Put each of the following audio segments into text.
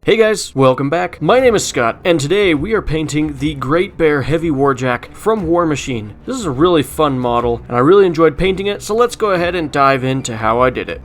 Hey guys, welcome back. My name is Scott, and today we are painting the Great Bear Heavy Warjack from Warmachine. This is a really fun model, and I really enjoyed painting it, so let's go ahead and dive into how I did it.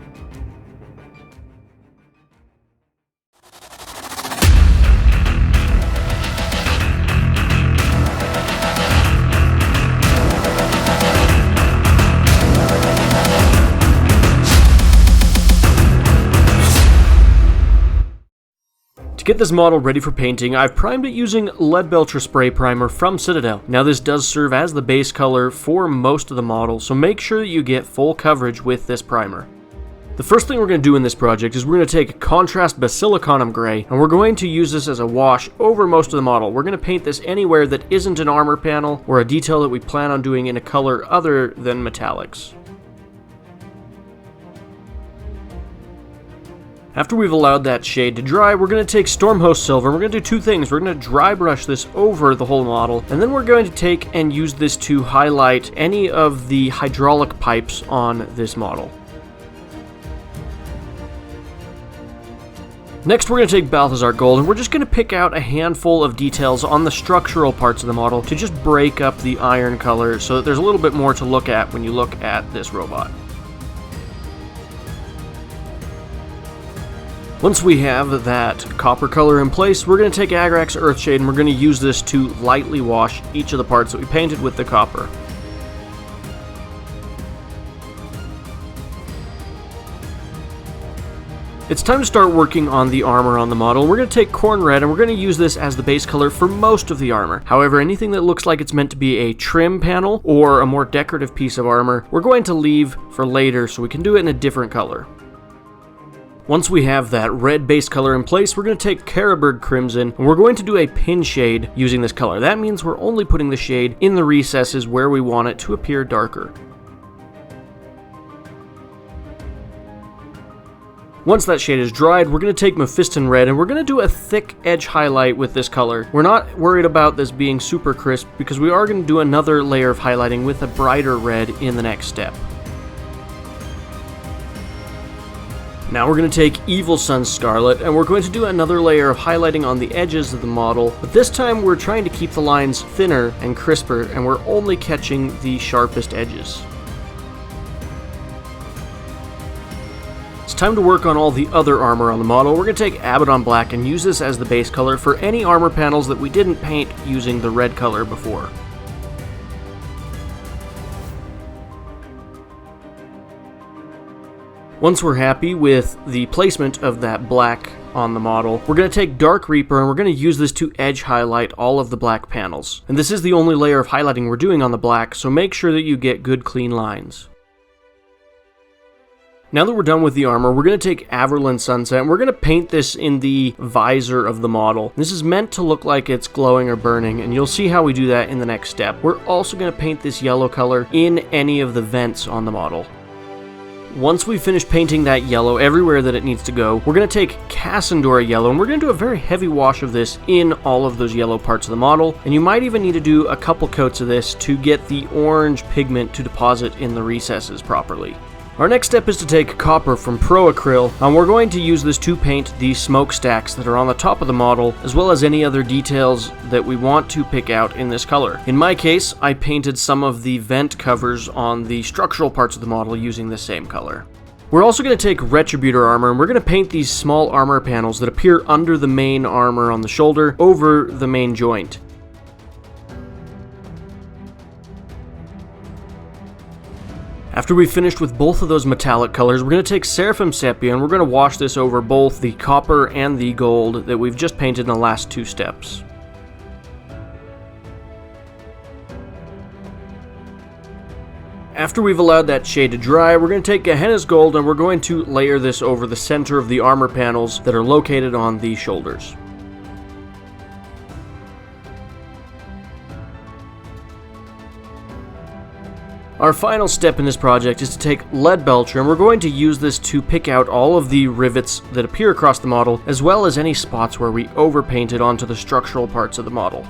To get this model ready for painting, I've primed it using Leadbelcher spray primer from Citadel. Now this does serve as the base color for most of the model, so make sure that you get full coverage with this primer. The first thing we're going to do in this project is we're going to take contrast Basilicanum gray, and we're going to use this as a wash over most of the model. We're going to paint this anywhere that isn't an armor panel or a detail that we plan on doing in a color other than metallics. After we've allowed that shade to dry, we're going to take Stormhost Silver, and we're going to do two things. We're going to dry brush this over the whole model, and then we're going to take and use this to highlight any of the hydraulic pipes on this model. Next, we're going to take Balthasar Gold, and we're just going to pick out a handful of details on the structural parts of the model to just break up the iron color so that there's a little bit more to look at when you look at this robot. Once we have that copper color in place, we're going to take Agrax Earthshade and we're going to use this to lightly wash each of the parts that we painted with the copper. It's time to start working on the armor on the model. We're going to take Khorne Red and we're going to use this as the base color for most of the armor. However, anything that looks like it's meant to be a trim panel or a more decorative piece of armor, we're going to leave for later so we can do it in a different color. Once we have that red base color in place, we're going to take Carroburg Crimson, and we're going to do a pin shade using this color. That means we're only putting the shade in the recesses where we want it to appear darker. Once that shade is dried, we're going to take Mephiston Red, and we're going to do a thick edge highlight with this color. We're not worried about this being super crisp, because we are going to do another layer of highlighting with a brighter red in the next step. Now we're going to take Evil Sunz Scarlet, and we're going to do another layer of highlighting on the edges of the model, but this time we're trying to keep the lines thinner and crisper, and we're only catching the sharpest edges. It's time to work on all the other armor on the model. We're going to take Abaddon Black and use this as the base color for any armor panels that we didn't paint using the red color before. Once we're happy with the placement of that black on the model, we're going to take Dark Reaper and we're going to use this to edge highlight all of the black panels. And this is the only layer of highlighting we're doing on the black, so make sure that you get good clean lines. Now that we're done with the armor, we're going to take Averland Sunset and we're going to paint this in the visor of the model. This is meant to look like it's glowing or burning, and you'll see how we do that in the next step. We're also going to paint this yellow color in any of the vents on the model. Once we finish painting that yellow everywhere that it needs to go, we're going to take Cassandora Yellow and we're going to do a very heavy wash of this in all of those yellow parts of the model, and you might even need to do a couple coats of this to get the orange pigment to deposit in the recesses properly. Our next step is to take copper from Pro Acryl, and we're going to use this to paint the smokestacks that are on the top of the model, as well as any other details that we want to pick out in this color. In my case, I painted some of the vent covers on the structural parts of the model using the same color. We're also going to take Retributor Armour, and we're going to paint these small armor panels that appear under the main armor on the shoulder, over the main joint. After we've finished with both of those metallic colors, we're going to take Seraphim Sepia and we're going to wash this over both the copper and the gold that we've just painted in the last two steps. After we've allowed that shade to dry, we're going to take Gahennas Gold and we're going to layer this over the center of the armor panels that are located on the shoulders. Our final step in this project is to take Leadbelcher, and we're going to use this to pick out all of the rivets that appear across the model, as well as any spots where we overpainted onto the structural parts of the model.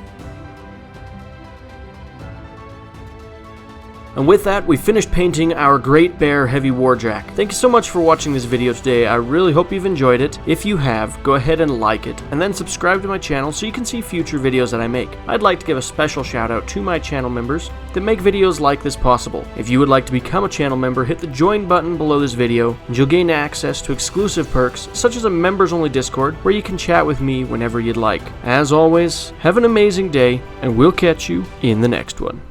And with that, we finished painting our Great Bear Heavy Warjack. Thank you so much for watching this video today. I really hope you've enjoyed it. If you have, go ahead and like it, and then subscribe to my channel so you can see future videos that I make. I'd like to give a special shout out to my channel members that make videos like this possible. If you would like to become a channel member, hit the join button below this video, and you'll gain access to exclusive perks, such as a members-only Discord, where you can chat with me whenever you'd like. As always, have an amazing day, and we'll catch you in the next one.